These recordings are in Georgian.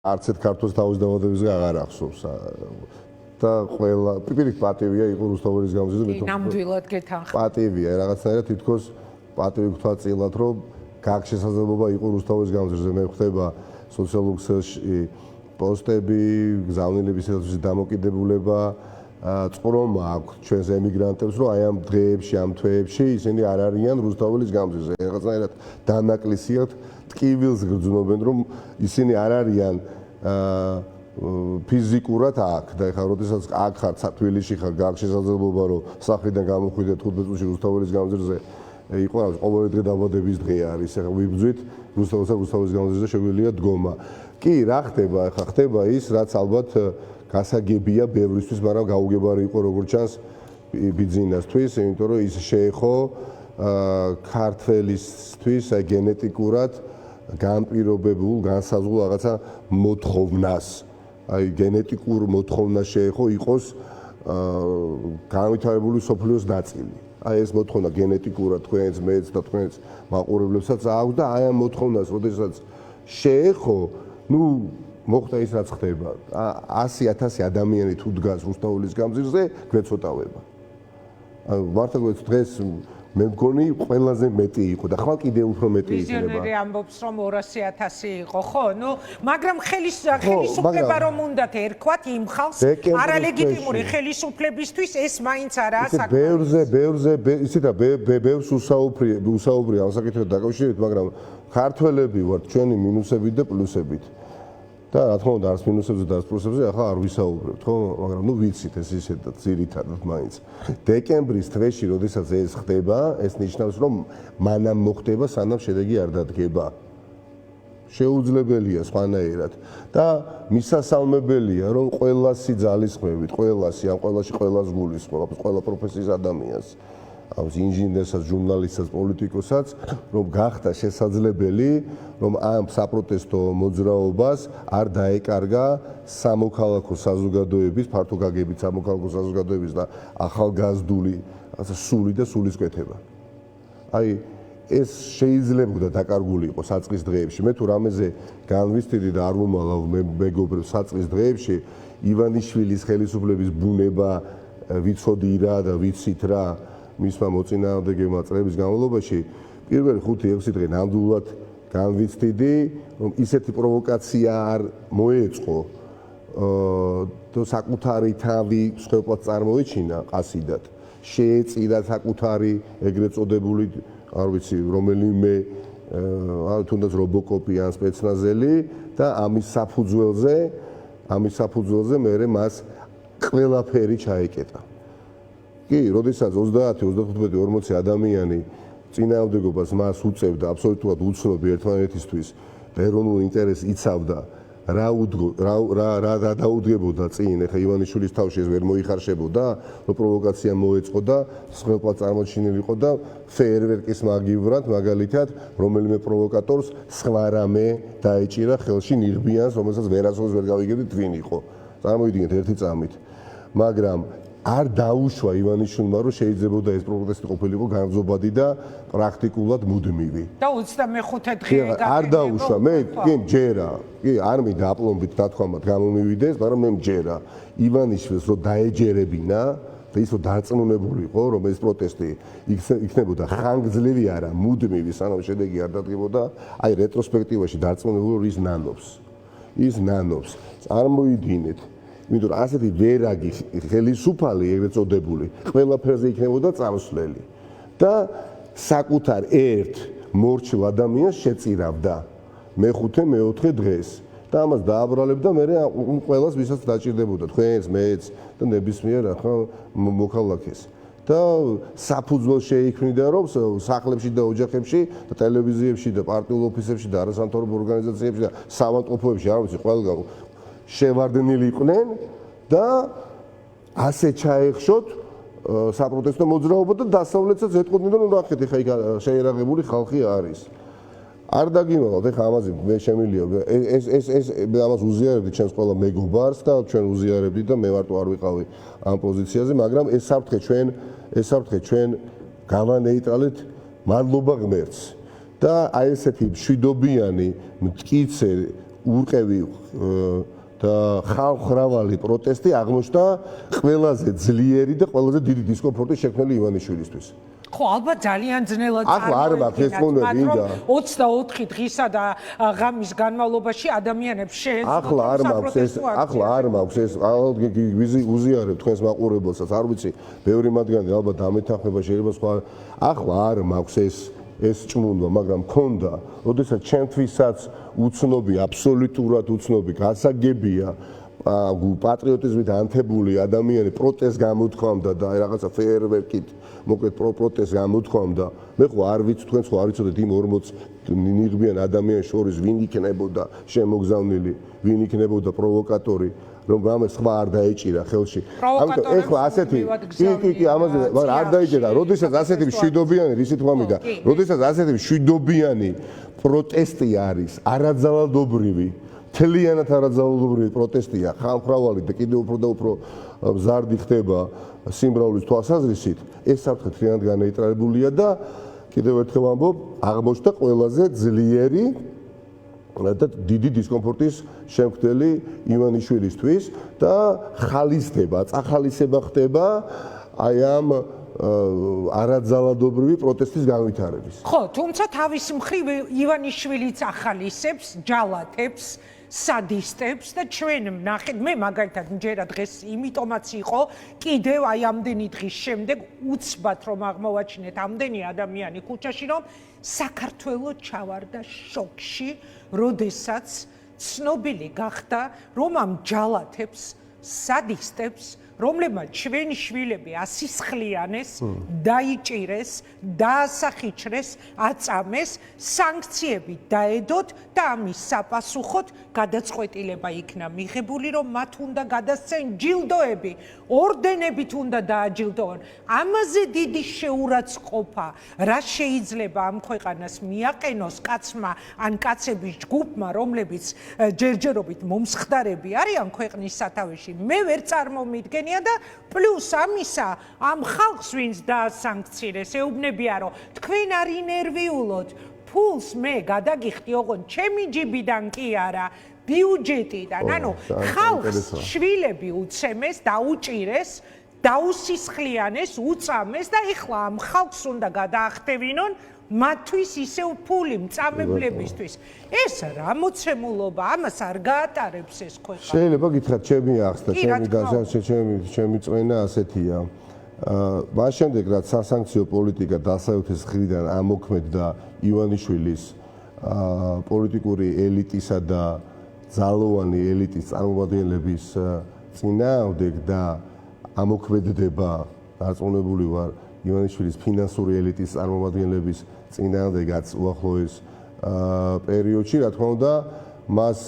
არც ერთ ქართულს თავის დაავადებისგან აღარ ახსოვს და ყველა პირიქით პატივია იყო რუსთაველის გამზირზე ნამდვილად გეთანხმებით პატივია რაღაცნაირად თითქოს პატივი გქვა წილად რომ გაქ შესაძლებლობა იყო რუსთაველის გამზირზე მე ხვდება სოციალურ ქსელში პოსტები გზავნილებისათვის დამოკიდებულება წრომა აქვს ჩვენს ემიგრანტებს რომ აი ამ დღეებში ამ თვეებში ისინი არ არიან რუსთაველის გამზირზე რაღაცნაირად დანაკლისიათ ტკივილს გრძნობენ რომ ისინი არ არიან ფიზიკურად აქ და ეხლა როდესაც აქ ხარ თბილისში ხარ გაქვს შესაძლებლობა რომ სახლიდან გამოხვიდე 15 წუთში რუსთაველის გამზირზე იყო რა ყოველი დღე დაბადების დღე არის ეხლა ვიბძვით რუსთაველის გამზირზე შეგვიძლია დგომა კი რა ხდება ეხლა ხდება ის რაც ალბათ გასაგებია ბევრისთვის მაგრამ გაუგებარი იყო როგორც ჩანს ბიძინასთვის იმიტომ რომ ის შეეხო ქართველისთვის აი გენეტიკურად განპირობებულ განსაზღვრულ რაღაცა მოთხოვნას აი გენეტიკურ მოთხოვნას შეეხო იყოს განვითარებული სოფლიოს ნაწილი აი ეს მოთხოვნა გენეტიკურად თქვენს მეც და თქვენს მაყურებლებსაც აქვს და აი ამ მოთხოვნას როდესაც შეეხო ნუ მოხდა ის რაც ხდება 100,000 ადამიანი თუ დგას რუსთაველის გამზირზე გვეცოტავება მართლა გვეც დღეს მე მგონი ყველაზე მეტი იყო და ხვალ კიდე უფრო მეტი იქნება. ვიზიონერი ამბობს რომ 200,000 იყო, ხო? ნუ მაგრამ ხელისუფლება რომ უნდათ ერქვათ იმ ხალხს არალეგიტიმური ხელისუფლებისთვის ეს მაინც არაა საქმე. ბევრზე ისეთ და ბევრს უსაუბრია ამ საკითხთან დაკავშირებით, მაგრამ ქართველები ვართ ჩვენი მინუსებით და პლუსებით. და რა თქმა უნდა არც მინუსებზე და არც პლუსებზე ახლა არ ვისაუბრებთ, ხო? მაგრამ ნუ ვიცით ეს ისედაც ძირითადად მაინც. დეკემბრის თვეში, როდესაც ეს ხდება, ეს ნიშნავს, რომ მანამ მოხდება, სანამ შედეგი არ დადგება. შეუძლებელია სხვანაირად და მისასალმებელია, რომ ყველასი ძალისხმევით, ყველასი, ამ ყველაში ყველას გულისხმობ, ყველა პროფესიის ადამიანს. აქვს ინჟინერსაც, ჟურნალისტსაც, პოლიტიკოსაც, რომ გახდა შესაძლებელი, რომ ამ საპროტესტო მოძრაობას არ დაეკარგა სამოქალაქო საზოგადოების, ფართო გაგებით სამოქალაქო საზოგადოების და ახალგაზრდული სული და სულისკვეთება. აი ეს შეიძლებოდა დაკარგული იყოს საწყის დღეებში. მე თუ რამეზე განვისტიდი და არ მომალავ მეგობრებს საწყის დღეებში ივანიშვილის ხელისუფლების ბუნება ვიცოდი რა და ვიცით რა მისმა მოწინააღმდეგეებმა წლების განმავლობაში პირველი 5-6 დღე ნამდვილად განვიცდიდი რომ ისეთი პროვოკაცია არ მოეწყო და საკუთარი თავი სხვაგვარად წარმოიჩინა ყასიდად შეეწირა საკუთარი ეგრეთ წოდებული არ ვიცი რომელიმე თუნდაც რობოკოპი ან სპეცნაზელი და ამის საფუძველზე მე მას ყველაფერი ჩაეკეტა. კი, როდესაც 30, 35, 40 ადამიანი წინააღმდეგობას მას უწევდა აბსოლუტურად უცნობი ერთმანეთისთვის და ეროვნულ ინტერესს იცავდა, რა დაუდგებოდა წინ, ეხა ივანიშვილის თავში ეს ვერ მოიხარშებოდა, რომ პროვოკაცია მოეწყო და სხვაგვარად წარმოჩინილიყო და ფეერვერკის მაგივრად, მაგალითად, რომელიმე პროვოკატორს სხვა რამე დაეჭირა ხელში ნიღბიანს, რომელსაც ვერასოდეს ვერ გავიგებდით ვინ იყო. წარმოიდგინეთ ერთი წამით. მაგრამ არ დაუშვა ივანიშვილმა რომ შეიძლებოდა ეს პროტესტი ყოფილიყო განზობადი და პრაქტიკულად მუდმივი. და 25 დღე არ დაუშვა, მე კი მჯერა. კი, არ მინდა აპლომბით ნათქვამად გამომივიდეს, მაგრამ მე მჯერა ივანიშვილს რომ დაეჯერებინა და ის რომ დარწმუნებულიყო რომ ეს პროტესტი იქნებოდა ხანგრძლივი არა, მუდმივი, სანამ შედეგი არ დადგებოდა, აი რეტროსპექტივაში დარწმუნებული რომ ის ნანობს. წარმოიდგინეთ იმიტომ რომ ასეთი ვერაგი ხელისუფალი ეგრეთ წოდებული ყველაფერზე იქნებოდა წამსვლელი და საკუთარ ერთ მორჩილ ადამიანს შეწირავდა მეხუთე მეოთხე დღეს და ამას დააბრალებდა მე ყველას ვისაც დაჭირდებოდა თქვენს მეც და ნებისმიერ ახლა მოქალაქეს და საფუძველ შეიქმნიდა რომ სახლებში და ოჯახებში და ტელევიზიებში და პარტიულ ოფისებში და არასამთავრობო ორგანიზაციებში და საავადმყოფოებში არ ვიცი ყველგან შევარდნილი იყვნენ და ასე ჩაეხშოთ საპროტესტო მოძრაობა და დასავლეთსაც ეთყოდნენ რომ ნახეთ ეხა იქ შეერაღებული ხალხი არის. არ დაგიმალავთ ეხა ამაზე მე შემილია ეს ამას უზიარებდი ჩემს ყველა მეგობარს და ჩვენ უზიარებდით და მე მარტო არ ვიყავი ამ პოზიციაზე, მაგრამ ეს საფრთხე ჩვენ გავანეიტრალეთ მადლობა ღმერთს და აი ესეთი მშვიდობიანი მტკიცე ურყევი და ხალხმრავალი პროტესტი აღმოჩნდა ყველაზე ძლიერი და ყველაზე დიდი დისკომფორტი შექმნილი ივანიშვილისთვის. ხო, ალბათ ძალიან ძნელად ახლა არ მაქვს ეს მოვნები ვინდა 24 დღისა და ღამის განმავლობაში ადამიანებს შეეძლოთ ახლა არ მაქვს ეს უზიარებ თქვენს მაყურებელსაც არ ვიცი ბევრი მათგანი ალბათ დამეთანხმება შეიძლება სხვა ახლა არ მაქვს ეს ჭმუნვა მაგრამ მქონდა როდესაც ჩემთვისაც უცნობი აბსოლუტურად უცნობი გასაგებია პატრიოტიზმით ანთებული ადამიანი პროტესტს გამოთქვამდა და რაღაცა ფეერვერკით მოკლედ პროტესტს გამოთქვამდა მე ხო არ ვიცი თქვენ ხო არ იცოდეთ იმ 40 ნიღბიან ადამიანს შორის ვინ იქნებოდა შემოგზავნილი ვინ იქნებოდა პროვოკატორი რომ ამას სხვა არ დაეჭირა ხელში ამიტომ ეხლა ასეთი კი ამაზე მაგრამ არ დაეჭირა როდესაც ასეთი მშვიდობიანი რისი თქმა მინდა როდესაც ასეთი მშვიდობიანი პროტესტი არის არაძალადობრივი თლიანად არაძალადობრივი პროტესტია ხალხმრავალი და კიდევ უფრო და უფრო მზარდი ხდება სიმრავლის თვალსაზრისით ეს საფრთხე თლიანად განეიტრალებულია და კიდევ ერთხელ ვამბობ აღმოჩნდა ყველაზე ძლიერი და დიდი დისკომფორტის შემქმნელი ივანიშვილისთვის და ხალისდება წახალისება ხდება აი ამ არაძალადობრივი პროტესტის განვითარების ხო თუმცა თავის მხრივ ივანიშვილიც ახალისებს ჯალათებს სადისტებს და ჩვენ ნახეთ მე მაგალითად მჯერა დღეს იმიტომაც იყო კიდევ აი ამდენი დღის შემდეგ უცბად რომ აღმოვაჩინეთ ამდენი ადამიანი ქუჩაში რომ საქართველო ჩავარდა შოკში როდესაც ცნობილი გახდა რომ ამ ჯალათებს სადისტებს რომლებმაც ჩვენი შვილები ასისხლიანეს, დაიჭირეს, დაასახიჩრეს, აწამეს, სანქციები დაედოთ და ამის საპასუხოდ გადაწყვეტილება იქნა მიღებული, რომ მათ უნდა გადასცენ ჯილდოები, ორდენებით უნდა დააჯილდოონ. ამაზე დიდი შეურაცხყოფა, რა შეიძლება ამ ქვეყანას მიაყენოს კაცმა ან კაცების ჯგუფმა, რომლებიც ჯერჯერობით მომსხდარები არიან ქვეყნის სათავეში, მე ვერ წარმომიდგენია და პლუს ამისა ამ ხალხს ვინც დაასანქცირეს ეუბნებია რომ თქვენ არ ინერვიულოთ ფულს მე გადაგიხდი ოღონდ ჩემი ჯიბიდან კი არა ბიუჯეტიდან ანუ ხალხს შვილები უცემეს დაუჭირეს დაუსისხლიანეს უწამეს და ეხლა ამ ხალხს უნდა გადაახტევინონ მათთვის ისევ ფული მწამებლებისთვის ეს რა მოცემულობა ამას არ გაატარებს ეს ქვეყანა შეიძლება გითხრათ ჩემი ახს და ჩემი წვენა ასეთია მას შემდეგ რაც სასანქციო პოლიტიკა დასავლეთის მხრიდან ამოქმედდა ივანიშვილის პოლიტიკური ელიტისა და ძალოვანი ელიტის წარმომადგენლების წინააღმდეგ და ამოქმედდება დარწმუნებული ვარ ივანიშვილის ფინანსური ელიტის წარმომადგენლების წინააღმდეგაც უახლოეს პერიოდში, რა თქმა უნდა, მას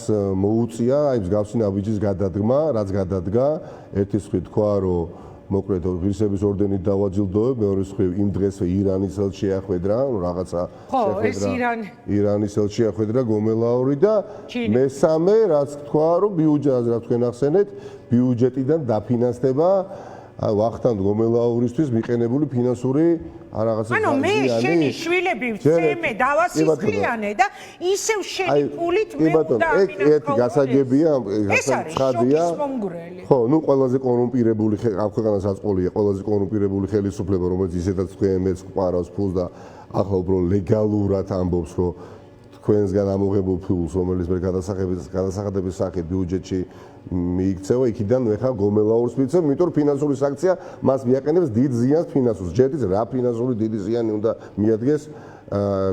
მოუწია აი მსგავსი ნაბიჯის გადადგმა, რაც გადადგა, ერთი მხრივ თქვა, რომ მოკლედ ღირსების ორდენით დავაჯილდოებ, მეორე მხრივ იმ დღესვე ირანის ელჩი შეახვედრა, რაღაცა ირანის ელჩი შეახვედრა გომელაური და მესამე რაც თქვა, რომ ბიუჯეტზე რა თქვენ ახსენეთ, ბიუჯეტიდან დაფინანსდება ვახტანგ გომელაურისთვის მიყენებული ფინანსური რაღაცა ანუ მე შენი შვილები ვცემე დავასისხლიანე და ისევ შენი ფულით მე უნდა ერთი გასაგებია ცხადია ხო ნუ ყველაზე კორუმპირებული ქვეყანას აწყოლია ყველაზე კორუმპირებული ხელისუფლება რომელიც ისედაც თქვენს ყარავს ფულს და ახლა უბრალოდ ლეგალურად ამბობს რომ თქვენსგან ამოღებულ ფულს რომელიც მე გადასახადების სახით ბიუჯეტში მიიქცევა იქიდან ეხა გომელაურს მიცემ, იმიტომ რომ ფინანსური სანქცია მას მიაყენებს დიდ ზიანს ფინანსურს. ჯერთვის რა ფინანსური დიდი ზიანი უნდა მიადგეს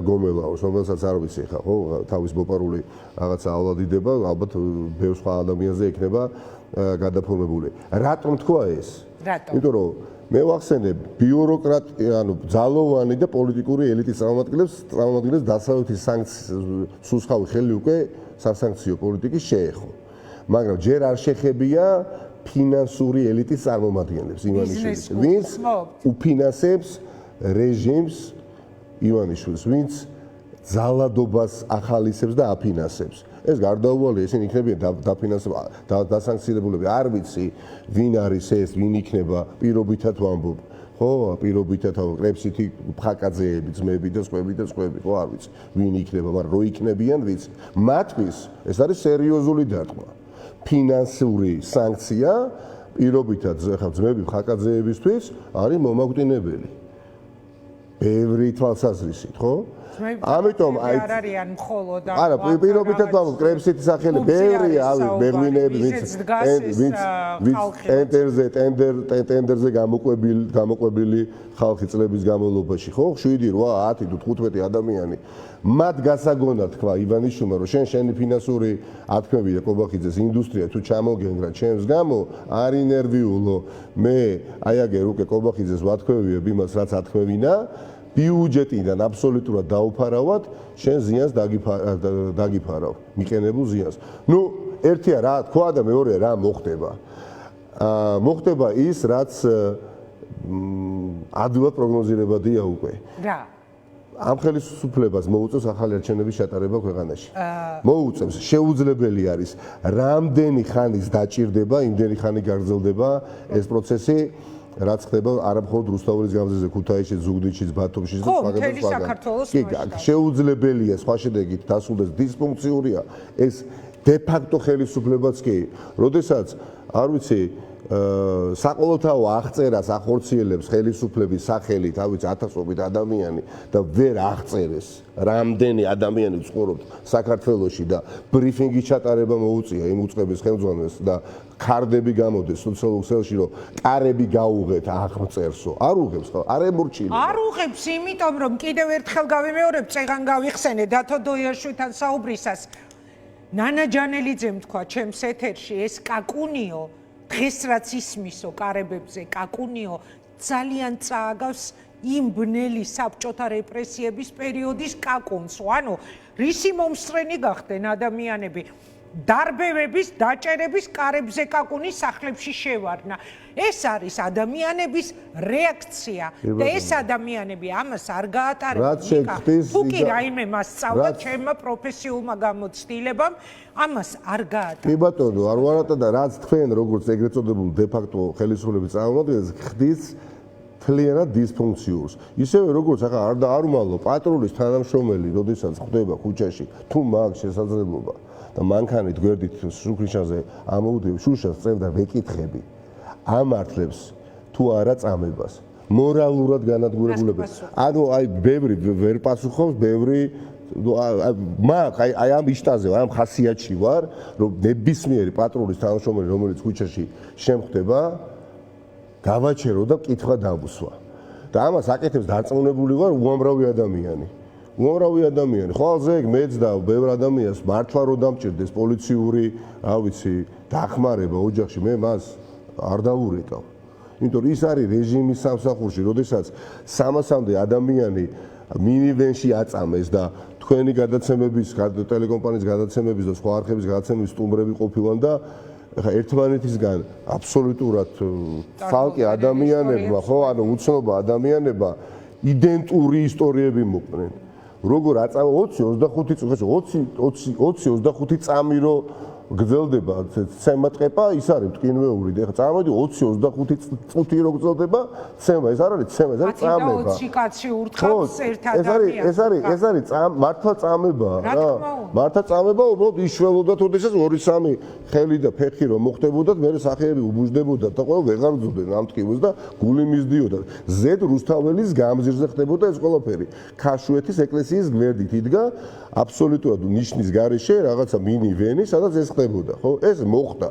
გომელაურს, რომელსაც არ ვიცი ხა, ხო, თავის მოპარული რაღაცა ავლადიდება, ალბათ ბევრ სხვა ადამიანზე იქნება გადაფორმებული. რატომ თქვა ეს? რატომ? იმიტომ რომ მე ვახსენებ ბიუროკრატი, ანუ ძალოვანი და პოლიტიკური ელიტის წარმომადგენლებს დასავლეთის სანქციის სუსხავი ხელი უკვე სასანქციო პოლიტიკის შეეხო. მაგრამ ჯერ არ შეხებია ფინანსური ელიტის წარმომადგენლებს ივანიშვილის, ვინც უფინანსებს რეჟიმს ივანიშვილს, ვინც ძალადობას ახალისებს და აფინანსებს. ეს გარდაუვალია, ისინი იქნებიან დასანქცირებულები. არ ვიცი, ვინ არის ეს, ვინ იქნება, პირობითად ვამბობ. ხო, პირობითად კრებსითი ხაკაძეები, ძმები და სხვები, ხო, არ ვიცი, ვინ იქნება, მაგრამ რო იქნებიან, ვიცი. მათთვის ეს არის სერიოზული დარტყმა. ფინანსური სანქცია პირობითად ძმები ხაკაძეებისთვის არის მომაკვდინებელი. ბევრი თვალსაზრისით, ხო? ამიტომ არ არიან მხოლოდ არა, პირობითად ვამბობ, კრებსითი სახელი ბევრია, მეღვინეები, ტენდერზე გამოყვებილი ხალხი წლების განმავლობაში, ხო? 7, 8, 10 თუ 15 ადამიანი. მათ გასაგონად თქვა ივანიშვილმა, რომ შენი ფინანსური ათქმები და კობახიძეს ინდუსტრია თუ ჩამოგენგრა ჩემს გამო, არ ინერვიულო. მე აიაგერ უკვე კობახიძეს ვათქმევიებ იმას, რაც ათქმევინა. ბიუჯეტიდან აბსოლუტურად დაუფარავად, შენ ზიანს დაგიფარავ, მიყენებულ ზიანს. ნუ ერთია რა თქვა და მეორეა რა მოხდება. მოხდება ის, რაც ადვილად პროგნოზირებადია უკვე. რა? ამ ხელისუფლებას მოუწევს ახალი არჩევნების ჩატარება ქვეყანაში. მოუწევს, შეუძლებელი არის რამდენი ხანის დაჭირდება, იმდენი ხანი გაგრძელდება ეს პროცესი. რაც ხდება არა მხოლოდ რუსთაველის გამზირზე, ქუთაისში, ზუგდიდში, ბათუმში და სხვაგან. შეუძლებელია სხვა შედეგით დასრულდეს დისფუნქციურია ეს დე ფაქტო ხელისუფლებაც კი. როდესაც არ ვიცი საყოველთაო აღწერას ახორციელებს ხელისუფლების სახელით, არ ვიცი, ათასობით ადამიანი და ვერ აღწერეს რამდენი ადამიანი ცხოვრობს საქართველოში და ბრიფინგის ჩატარება მოუწია იმ უწყების ხელმძღვანელს და ქარდები გამოდეს სოციალურ ქსელში, რომ კარები გაუღეთ აღწერსო. არ უღებს ხო? არ ემორჩილება. არ უღებს, იმიტომ რომ კიდევ ერთხელ გავიმეორებ, წეგან გავიხსენე დათო დოიაშვილთან საუბრისას. ნანა ჯანელიძემ თქვა ჩემს ეთერში, ეს კაკუნიო დღეს რაც ისმისო კარებებზე კაკუნიო ძალიან წააგავს იმ ბნელი საბჭოთა რეპრესიების პერიოდის კაკუნს. ანუ რისი მომსწრენი გახდნენ ადამიანები? დარბევების, დაჭერების კარებზე კაკუნის სახლებში შევარდნა. ეს არის ადამიანების რეაქცია და ეს ადამიანები ამას არ გაატარებენ. თუ კი რაიმე მასწავლა ჩემმა პროფესიულმა გამოცდილებამ, ამას არ გაატარებენ. კი ბატონო, არ ვარატა და რაც თქვენ როგორც ეგრეთ წოდებული დე ფაქტო ხელისუფლების წარმომადგენლებს ხდის თლიანად დისფუნქციურს. ისევე როგორც ახლა არ უმალო პატრულის თანამშრომელი, როდესაც ხვდება ქუჩაში, თუ მაგ შესაძლებლობა და მანქანით გვერდით შუქრიშაზე ამოვდივ შუშას წევდა ვეკითხები ამართლებს თუ არა წამებას მორალურად განადგურებულებას ანუ აი ბევრი ვერ პასუხობს ბევრი მაგ აი ამ იშტაზე ამ ხასიათში ვარ რომ ნებისმიერი პატრულის თანამშრომელი რომელიც ქუჩაში შემხვდება გავაჩერო და კითხვა დავუსვა და ამას აკეთებს დარწმუნებული ვარ უამრავი ადამიანი უამრავი ადამიანი, ხვალზე ეგ მეც და ბევრ ადამიანს მართლა რომ დამჭირდეს პოლიციური, რა ვიცი, დახმარება ოჯახში, მე მას არ დავურეკავ. იმიტომ ის არის რეჟიმის სამსახურში, როდესაც 300-მდე ადამიანი მინივენში აწამეს და თქვენი გადაცემების, ტელეკომპანიის გადაცემების და სხვა არხების გადაცემების სტუმრები ყოფილან და ხა ერთმანეთისგან აბსოლუტურად ხალხი ადამიანებმა, ხო, ანუ უცნობა ადამიანებმა იდენტური ისტორიები მოყვნენ. როგორ აწავა 20-25 წამი რო გრძელდება ცემა ტყეპა ის არის მტკინვეული და ეხლა წამოდი 20-25 წუთი რო გრძელდება ცემა ეს არ არის ცემა ეს არის წამება 20 კაცი ურთხავს ერთ ადამიანს ეს არის მართლა წამება რა მართლა წამება უბრალოდ იშველოდათ ოდესაც 2-3 ხელი და ფეხი რომ მოხდებოდათ მე სახეები უბუჟდებოდათ და ყველა ვეღარ ძუდნენ ამ ტკივას და გული მისდიოდა ზედ რუსთაველის გამზირზე ხდებოდა ეს ყველაფერი ქაშვეთის ეკლესიის გვერდით იდგა აბსოლუტურად ნიშნის გარეშე რაღაცა მინივენი სადაც ეს ხდებოდა ხო ეს მოხდა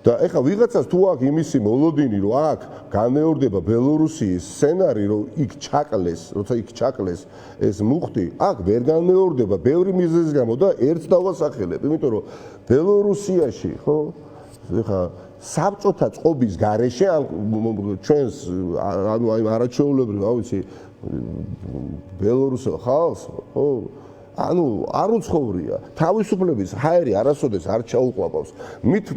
და ეხლა ვიღაცას თუ აქვს იმისი მოლოდინი რომ აქ განმეორდება ბელორუსიის სცენარი რომ იქ ჩაკლეს როცა იქ ჩაკლეს ეს მუხტი აქ ვერ განმეორდება ბევრი მიზეზის გამო და ერთს დავასახელებ იმიტომ რომ ბელორუსიაში ხო ეხლა საბჭოთა წყობის გარეშე ჩვენს ანუ აი არაჩვეულებრივ რა ვიცი ბელორუსელ ხალხს ხო ანუ არ უცხოვრია თავისუფლების ჰაერი არასოდეს არ ჩაუყლაპავს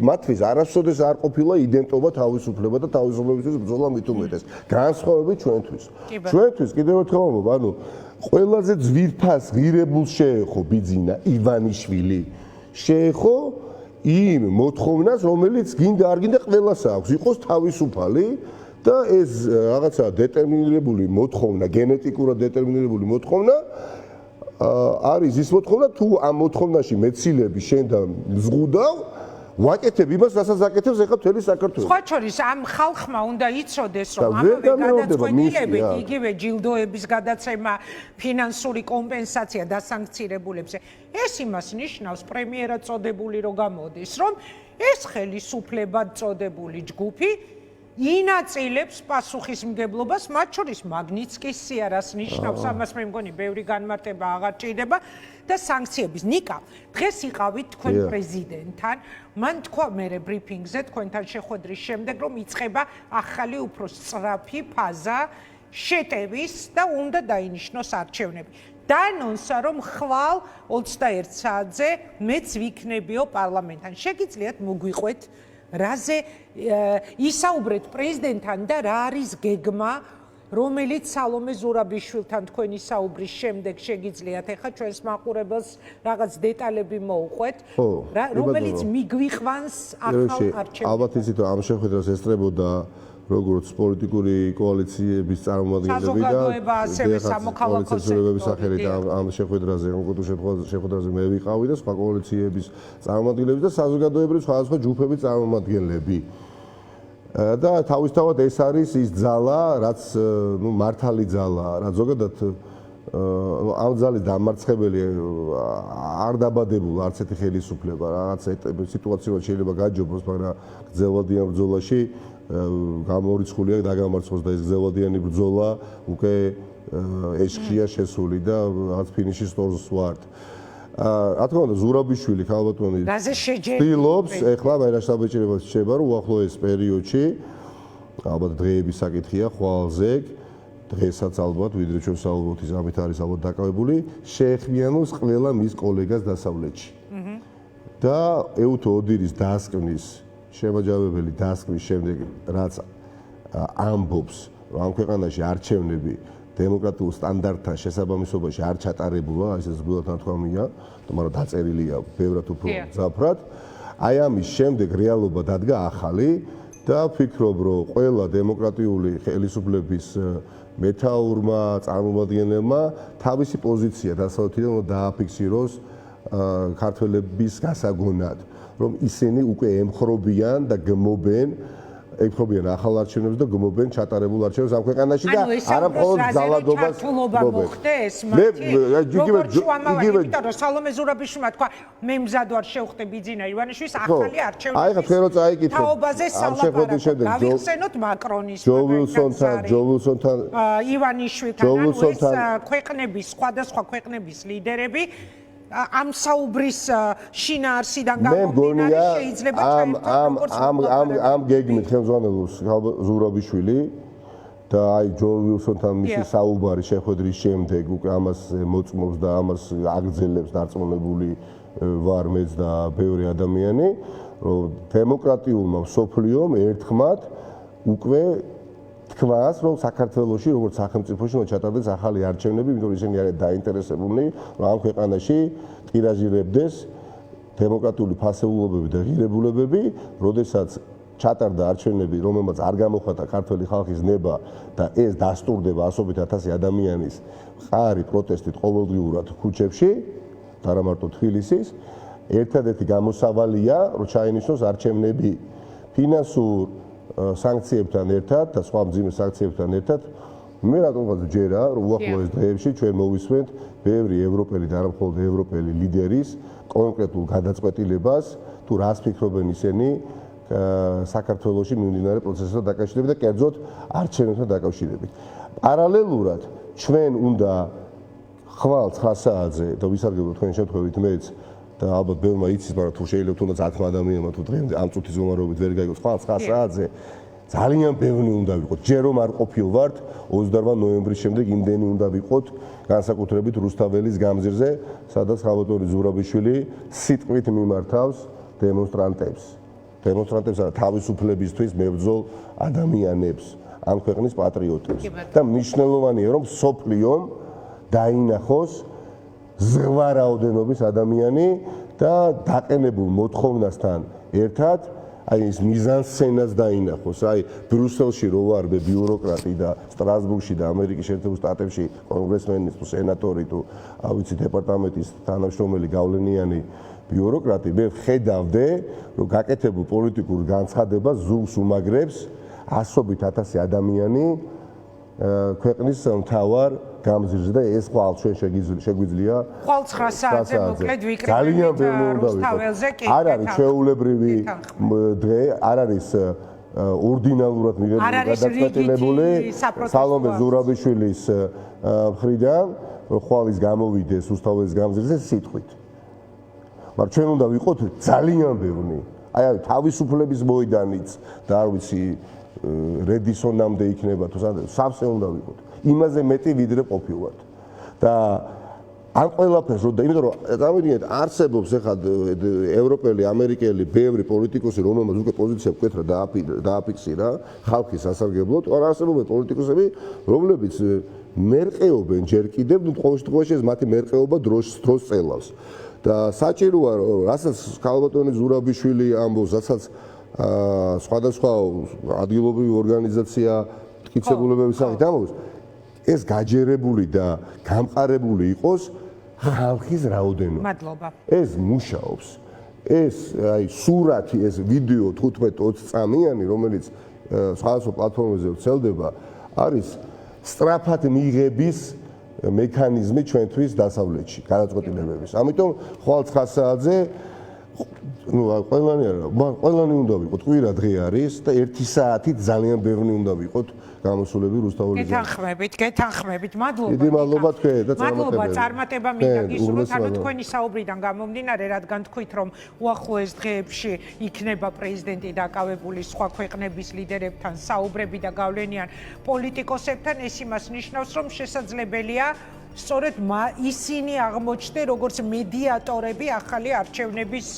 მათთვის არასოდეს არ ყოფილა იდენტობა თავისუფლება და თავისუფლებისთვის ბრძოლა მით უმეტეს განსხვავებით ჩვენთვის კიდევ ერთხელ ვამბობ ანუ ყველაზე ძვირფას ღირებულს შეეხო ბიძინა ივანიშვილი შეეხო იმ მოთხოვნას რომელიც გინდა არ გინდა ყველას აქვს იყოს თავისუფალი და ეს რაღაცა დეტერმინირებული მოთხოვნა, გენეტიკურად დეტერმინირებული მოთხოვნა არის ის მოთხოვნა, თუ ამ მოთხოვნაში მეცილები შენთან ზღუდავ, ვაკეთებ იმას, რასაც აკეთებს ახლა მთელი საქართველო. სხვა შორის ამ ხალხმა უნდა იცოდეს, რომ ამავე გადაწყვეტილებით იგივე ჯილდოების გადაცემა, ფინანსური კომპენსაცია დასანქცირებულებს, ეს იმას ნიშნავს, პრემიერად წოდებული რო გამოდის, რომ ეს ხელისუფლებად წოდებული ჯგუფი ინაწილებს პასუხისმგებლობას, მათ შორის მაგნიცკის სიარას ნიშნავს, ამას მე მგონი ბევრი განმარტება აღარ ჭირდება და სანქციების. ნიკა, დღეს იყავით თქვენ პრეზიდენტთან, მან თქვა მერე ბრიფინგზე თქვენთან შეხვედრის შემდეგ, რომ იწყება ახალი უფრო სწრაფი ფაზა შეტევის და უნდა დაინიშნოს არჩევნები. დაანონსა, რომ ხვალ 21 საათზე მეც ვიქნებიო პარლამენტთან. შეგიძლიათ მოგვიყვეთ რაზე ისაუბრეთ პრეზიდენტთან და რა არის გეგმა, რომელიც სალომე ზურაბიშვილთან თქვენი საუბრის შემდეგ შეგიძლიათ ახლა ჩვენს მაყურებელს რაღაც დეტალები მოუყვეთ, რომელიც მიგვიყვანს ახალ არჩევნებს. ალბათ იცით, რომ ამ შეხვედრას ესწრებოდა როგორც პოლიტიკური კოალიციების წარმომადგენლები და ასევე სამოქალაქო სექტორების სახელით ამ შეხვედრაზე, კონკრეტულ შეხვედრაზე მე ვიყავი და სხვა კოალიციების წარმომადგენლები და საზოგადოებრივი სხვადასხვა ჯგუფების წარმომადგენლები. და თავისთავად ეს არის ის ძალა, რაც მართალი ძალაა, რაც ზოგადად ამ ძალის დამარცხებელი არ დაბადებულა არც ერთი ხელისუფლება, რაღაც სიტუაციურად შეიძლება გაჯობოს, მაგრამ გრძელვადიან ბრძოლაში გამორიცხულია დაგამარცხოს და ეს გრძელვადიანი ბრძოლა უკვე ეშხია შესული და რაღაც ფინიშის სტორს ვართ. რა თქმა უნდა, ზურაბიშვილი ხალბატონი ცდილობს, ეხლა ვერასაბეჭირებას შეება, რომ უახლოეს პერიოდში, ალბათ დღეების საკითხია, ხვალზე, დღესაც ალბათ, ვიდრე ჩვენ საუბრობთ, ის ამით არის ალბათ დაკავებული, შეეხმიანოს ყველა მის კოლეგას დასავლეთში. და ეუთო ოდირის დასკვნის შემაჯამებელი დასკვნის შემდეგ, რაც ამბობს, რომ ამ ქვეყანაში არჩევნები დემოკრატიულ სტანდარტთან შესაბამისობაში არ ჩატარებულა, ეს ზოგადად ნათქვამია, მაგრამ დაწერილია ბევრად უფრო მძაფრად. აი ამის შემდეგ რეალობა დადგა ახალი და ვფიქრობ, რომ ყველა დემოკრატიული ხელისუფლების მეთაურმა, წარმომადგენელმა თავისი პოზიცია დასავლეთიდან უნდა დააფიქსიროს ქართველების გასაგონად, რომ ისინი უკვე ემხრობიან და გმობენ ეკრობიან ახალ არჩევნებს და გმობენ ჩატარებულ არჩევნებს ამ ქვეყანაში და არა მხოლოდ ძალადობას მოხდეს მათი როგორც იგივე სალომე ზურაბიშვილმა თქვა მე მზად ვარ შევხვდე ბიძინა ივანიშვილის ახალი არჩევნების აი ხა თქვენ რო წაიკითხეთ თაობაზე სალაპარაკო გავიხსენოთ მაკრონის ჯო ვილსონთან ივანიშვილთან ეს ქვეყნების სხვადასხვა ქვეყნების ლიდერები ამ საუბრის შინაარსიდან გამომდინარე შეიძლება ამ გეგმით ხელმძღვანელობს ზურაბიშვილი და აი ჯო ვილსონთან მისი საუბარი შეხვედრის შემდეგ უკვე ამას მოწმობს და ამას აგრძელებს დარწმუნებული ვარ მეც და ბევრი ადამიანი, რომ დემოკრატიულმა მსოფლიომ ერთხმად უკვე თქმას, რომ საქართველოში როგორც სახელმწიფოში უნდა ჩატარდეს ახალი არჩევნები, იმიტომ რომ ისინი არიან დაინტერესებულნი, რომ ამ ქვეყანაში ტირაჟირებდეს დემოკრატიული ფასეულობები და ღირებულებები, როდესაც ჩატარდა არჩევნები, რომელმაც არ გამოხატა ქართული ხალხის ნება და ეს დასტურდება ასობით ათასი ადამიანის მყარი პროტესტით ყოველდღიურად ქუჩებში, და არა მარტო თბილისის, ერთადერთი გამოსავალია, რომ ჩაინიშნოს არჩევნები ფინანსურ სანქციებთან ერთად და სხვა მძიმე სანქციებთან ერთად. მე რატომღაც ვჯერა, რომ უახლოეს დღეებში ჩვენ მოვისმენთ ბევრი ევროპელი და არა მხოლოდ ევროპელი ლიდერის კონკრეტულ გადაწყვეტილებას, თუ რას ფიქრობენ ისინი საქართველოში მიმდინარე პროცესთან დაკავშირებით და კერძოდ არჩევნებთან დაკავშირებით. პარალელურად ჩვენ უნდა ხვალ 9 საათზე და ვისარგებლოთ თქვენი შემთხვევით მეც და ალბათ ბევრმა იცის, მაგრამ თუ შეიძლება თუნდაც 10 ადამიანმა თუ დღემდე ამ წუთის ზომარობით ვერ გაიგოს, ხვალ 9 საათზე ძალიან ბევრი უნდა ვიყოთ. ჯერ რომ არ ყოფილვართ 28 ნოემბრის შემდეგ იმდენი უნდა ვიყოთ, განსაკუთრებით რუსთაველის გამზირზე, სადაც ხალბატონი ზურაბიშვილი სიტყვით მიმართავს დემონსტრანტებს. დემონსტრანტებს არა, თავისუფლებისთვის მებრძოლ ადამიანებს, ამ ქვეყნის პატრიოტებს. და მნიშვნელოვანია, რომ სოფლიომ დაინახოს ზღვა რაოდენობის ადამიანი და დაყენებულ მოთხოვნასთან ერთად აი ეს მიზანსცენას დაინახოს, აი ბრიუსელში რო ვარ ბიუროკრატი და სტრასბურგში და ამერიკის შეერთებულ შტატებში კონგრესმენი თუ სენატორი თუ ავიცი დეპარტამენტის თანამშრომელი გავლენიანი ბიუროკრატი, მე ხედავდე, რომ გაკეთებულ პოლიტიკურ განცხადებას ზურგს უმაგრებს ასობით ათასი ადამიანი ქვეყნის მთავარ გამზირზე და ეს ხვალ ჩვენ შეგვიძლია ხვალ 9 საათზე მოკლედ ვიკრიბებით ძალიან ბევრი უნდა რუსთაველზე კი არ არის ჩვეულებრივი დღე არ არის ორდინალურად გადაწყვეტილებული სალომე ზურაბიშვილის მხრიდან ხვალის გამოვიდეს რუსთაველის გამზირზე სიტყვით მაგრამ ჩვენ უნდა ვიყოთ ძალიან ბევრი აი თავისუფლების მოედანიც და არ ვიცი რედისონამდე იქნება თუ სავსე უნდა ვიყოთ იმაზე მეტი ვიდრე ყოფილვართ და ამ ყველაფერს რომ და იმიტომ რომ წარმოვიდგინეთ არსებობს ახლა ევროპელი ამერიკელი ბევრი პოლიტიკოსი რომელმაც უკვე პოზიცია მკვეთრა დააფიქსირა ხალხის სასარგებლოდ არ არსებობენ პოლიტიკოსები რომლებიც მერყეობენ ჯერ კიდევ ნუ ყოველ შემთხვევაში ეს მათი მერყეობა დროს წელავს და საჭიროა რასაც ქალბატონი ზურაბიშვილი ამბობს რასაც სხვადასხვა ადგილობრივი ორგანიზაცია მტკიცებულებების სახით ამბობს ეს გაჯერებული და გამყარებული იყოს ხალხის რაოდენობა. მადლობა. ეს მუშაობს. ეს აი სურათი, ეს ვიდეო 15-20 წამიანი, რომელიც სხვადასხვა პლატფორმებზე ვრცელდება, არის სწრაფად მიღების მექანიზმი ჩვენთვის დასავლეთში, გადაწყვეტილებების. ამიტომ ხვალ 9 საათზე ну ყველანი არა, ყველანი უნდა ვიყოთ, კვირა დღე არის და 1 საათით ძალიან ბევრი უნდა ვიყოთ გამოსულები რუსთაველის. გეთანხმებით, მადლობა. დიდი მადლობა თქვენ და მადლობა, წარმატება მინდა გისურვოთ, ანუ თქვენი საუბრიდან გამომდინარე, რადგან თქვით, რომ უახლოეს დღეებში იქნება პრეზიდენტი დაკავებული სხვა ქვეყნების ლიდერებთან საუბრები და გავლენიან პოლიტიკოსებთან, ეს იმას ნიშნავს, რომ შესაძლებელია სწორედ ისინი აღმოჩნდნენ როგორც მედიატორები ახალი არჩევნების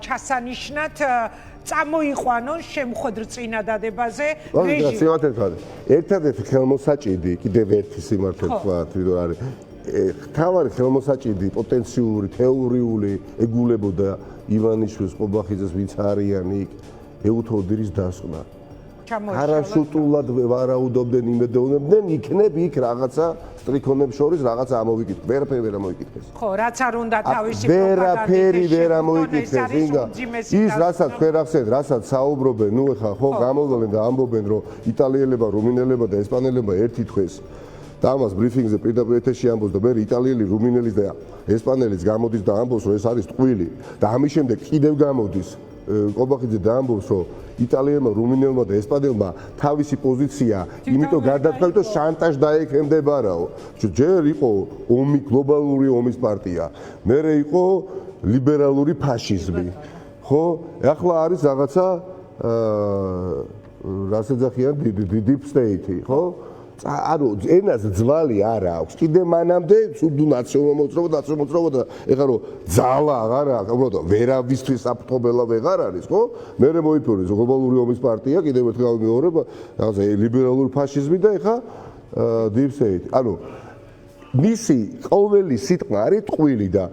ჩასანიშნად წამოიყვანონ შემხვედრ წინადადებაზე რეჟიმი. ერთადერთი ხელმოსაჭიდი კიდევ ერთი სიმართლე თქვა, თვითონ არის თავარი ხელმოსაჭიდი პოტენციური თეორიული ეგულებოდა ივანიშვილის ყობახიძეს ვინც არიან იქ ეუთოდირის დასკვნა. არაშუტულად ვარაუდობდნენ, იმედოვნებდნენ, იქნებ იქ რაღაცა სტრიქონებს შორის რაღაცა ამოვიკითხეს. ვერაფერი ვერ ამოვიკითხეს. ხო, რაც არ უნდა თავისი ვერაფერი ვერ ამოვიკითხეს. ის რასაც თქვენ ახსენეთ, რასაც საუბრობენ, ნუ ეხა ხო გამოვლენ და ამბობენ, რომ იტალიელებმა, რუმინელებმა და ესპანელებმა ერთი თქოს. და ამას ბრიფინგზე პირდაპირ ეთერში ამბობს და მე იტალიელი, რუმინელის და ესპანელის გამოდის და ამბობს, რომ ეს არის ტყვილი და ამის შემდეგ კიდევ გამოდის ყობახიძე და ამბობს, რომ იტალიელმა, რუმინელმა და ესპანელმა თავისი პოზიცია იმიტომ გადაწყდა, რომ შანტაჟ დაექემდებარაო. ჯერ იყო ომი, გლობალური ომის პარტია, მერე იყო ლიბერალური ფაშიზმი. ხო, ახლა არის რაღაცა რას ეძახიან deep state, ხო? ანუ ენას ძვალი არ აქვს. კიდე მანამდე ცუდ ნაციონალ-მოძრაობა და ეხლა რომ ძალა აღარ აქვს, უბრალოდ ვერავისთვის საფრთხობელა ვეღარ არის, ხო? მერე მოიფორეს გლობალური ომის პარტია, კიდევ ერთხელ მეორე რაღაცა ლიბერალური ფაშიზმი და ეხლა deep state. ანუ მისი ყოველი სიტყვა არის ტყვილი და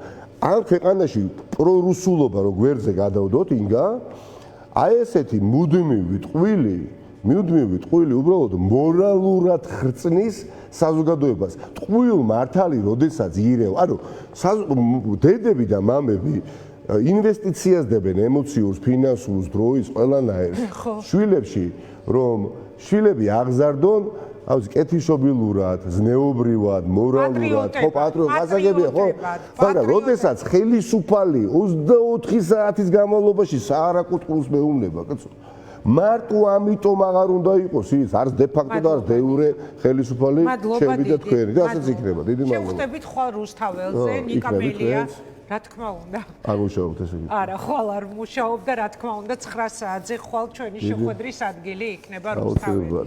ამ ქვეყანაში პრორუსულობა რო გვერდზე გადავდოთ ინგა, აი ესეთი მუდმივი ტყვილი უბრალოდ მორალურად ხრწნის საზოგადოებას. ტყუილ მართალი როდესაც ირევ, ანუ დედები და მამები ინვესტიციას დებენ ემოციურს, ფინანსურს, დროის, ყველანაირს შვილებში, რომ შვილები აღზარდონ აუზ კეთილშობილურად, ზნეობრივად, მორალურად, ხო პატრიოტად, გასაგებია, ხო? მაგრამ როდესაც ხელისუფალი 24 საათის განმავლობაში საარაკუთხულს მეუბნება, კაცო. მარტო ამიტომ აღარ უნდა იყოს ის, არც დე ფაქტო და არც დე იურე ხელისუფალი შევიდა თქვენი და ასეც იქნება. დიდი მადლობა. შევხვდებით ხვალ რუსთაველზე, ნიკამელია. რა თქმა უნდა. არ მუშაობთ ესე იგი. არა, ხვალ არ მუშაობ და რა თქმა უნდა 9 საათზე ხვალ ჩვენი შეხვედრის ადგილი იქნება რუსთაველში.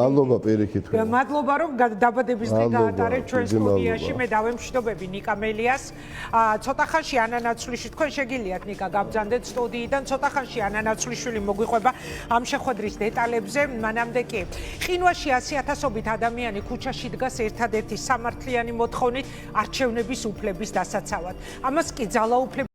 მადლობა პირიქით. მადლობა რომ დაბადების დღე გაატარეთ ჩვენ სტუდიაში. მე დავემშვიდობები ნიკამელიას. ცოტა ხანში ანანაცვლიშვილი თქვენ შეგიძლიათ ნიკა გაბრძანდეთ სტუდიიდან. ცოტა ხანში ანანაცვლიშვილი მოგვიყვება ამ შეხვედრის დეტალებზე. მანამდე კი ყინვაში 100,000-ობით ადამიანი ქუჩაში დგას ერთადერთი სამართლიანი მოთხოვნით არჩევნების უფლების დასაცავად. ამას კი ძალაუფლება